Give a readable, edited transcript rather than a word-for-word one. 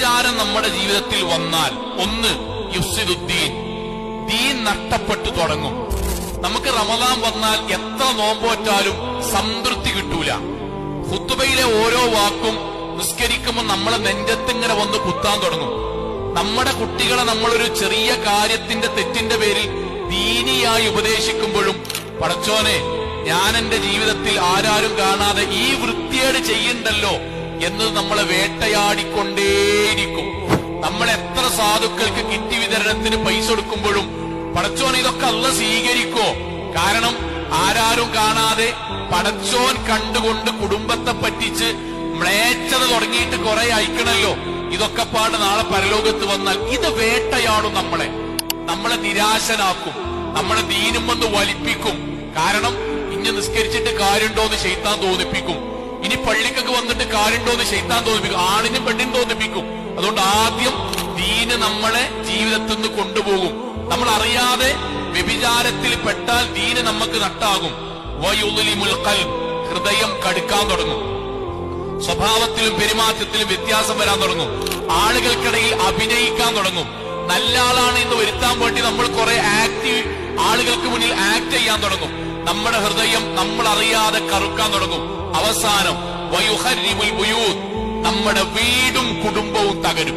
വ്യഭിചാരം നമ്മുടെ ജീവിതത്തിൽ വന്നാൽ ഒന്ന് യുഫ്സിദുദ്ദീൻ, ദീൻ നഷ്ടപ്പെട്ടു തുടങ്ങും. നമുക്ക് റമദാൻ വന്നാൽ എത്ര നോമ്പോറ്റാലും സംതൃപ്തി കിട്ടൂല. ഖുത്ബയിലെ ഓരോ വാക്കും നിസ്കരിക്കുമ്പോൾ നമ്മളെ നെഞ്ചത്തിങ്ങനെ വന്ന് കുത്താൻ തുടങ്ങും. നമ്മുടെ കുട്ടികളെ നമ്മളൊരു ചെറിയ കാര്യത്തിന്റെ തെറ്റിന്റെ പേരിൽ ദീനിയായി ഉപദേശിക്കുമ്പോഴും പടച്ചോനെ, ഞാൻ എന്റെ ജീവിതത്തിൽ ആരാരും കാണാതെ ഈ വൃത്തിയേട് ചെയ്യണ്ടല്ലോ എന്ന് നമ്മളെ വേട്ടയാടിക്കൊണ്ടേയിരിക്കും. നമ്മൾ എത്ര സാധുക്കൾക്ക് കിറ്റ് വിതരണത്തിന് പൈസ കൊടുക്കുമ്പോഴും പടച്ചോൻ ഇതൊക്കെ അല്ലാഹ് സ്വീകരിക്കോ? കാരണം ആരാരും കാണാതെ പടച്ചോൻ കണ്ടുകൊണ്ട് കുടുംബത്തെ പറ്റിച്ച് മ്ലേച്ഛത തുടങ്ങിയിട്ട് കുറെ അയക്കണല്ലോ. ഇതൊക്കെ പാട് നാളെ പരലോകത്ത് വന്നാൽ ഇത് വേട്ടയാടും നമ്മളെ നിരാശനാക്കും, നമ്മളെ ദീനും വന്ന് വലിപ്പിക്കും. കാരണം ഇനി നിസ്കരിച്ചിട്ട് കാര്യമുണ്ടോന്ന് ശൈത്താൻ തോന്നിപ്പിക്കും, ഇനി പള്ളിക്കൊക്കെ വന്നിട്ട് കാര്യമുണ്ടോന്ന് ശൈത്താൻ തോന്നിപ്പിക്കും, ആണിനും പെണ്ണിനും തോന്നിപ്പിക്കും. അതുകൊണ്ട് ആദ്യം ദീന് നമ്മളെ ജീവിതത്തിൽ നിന്ന് കൊണ്ടുപോകും. നമ്മൾ അറിയാതെ വ്യഭിചാരത്തിൽ പെട്ടാൽ ദീന് നമുക്ക് നട്ടാകും. വയുളിമുൽ ഖൽബ്, ഹൃദയം കടുക്കാൻ തുടങ്ങും. സ്വഭാവത്തിലും പെരുമാറ്റത്തിലും വ്യത്യാസം വരാൻ തുടങ്ങും. ആളുകൾക്കിടയിൽ അഭിനയിക്കാൻ തുടങ്ങും. നല്ല ആളാണ് എന്ന് വരുത്താൻ വേണ്ടി നമ്മൾ കുറെ ആളുകൾക്ക് മുന്നിൽ ആക്ട് ചെയ്യാൻ തുടങ്ങും. നമ്മുടെ ഹൃദയം നമ്മൾ അറിയാതെ കറുക്കാൻ തുടങ്ങും. അവസാനം വയുഹരിമുൽ ബുയൂത്ത്, നമ്മുടെ വീടും കുടുംബവും തകരും.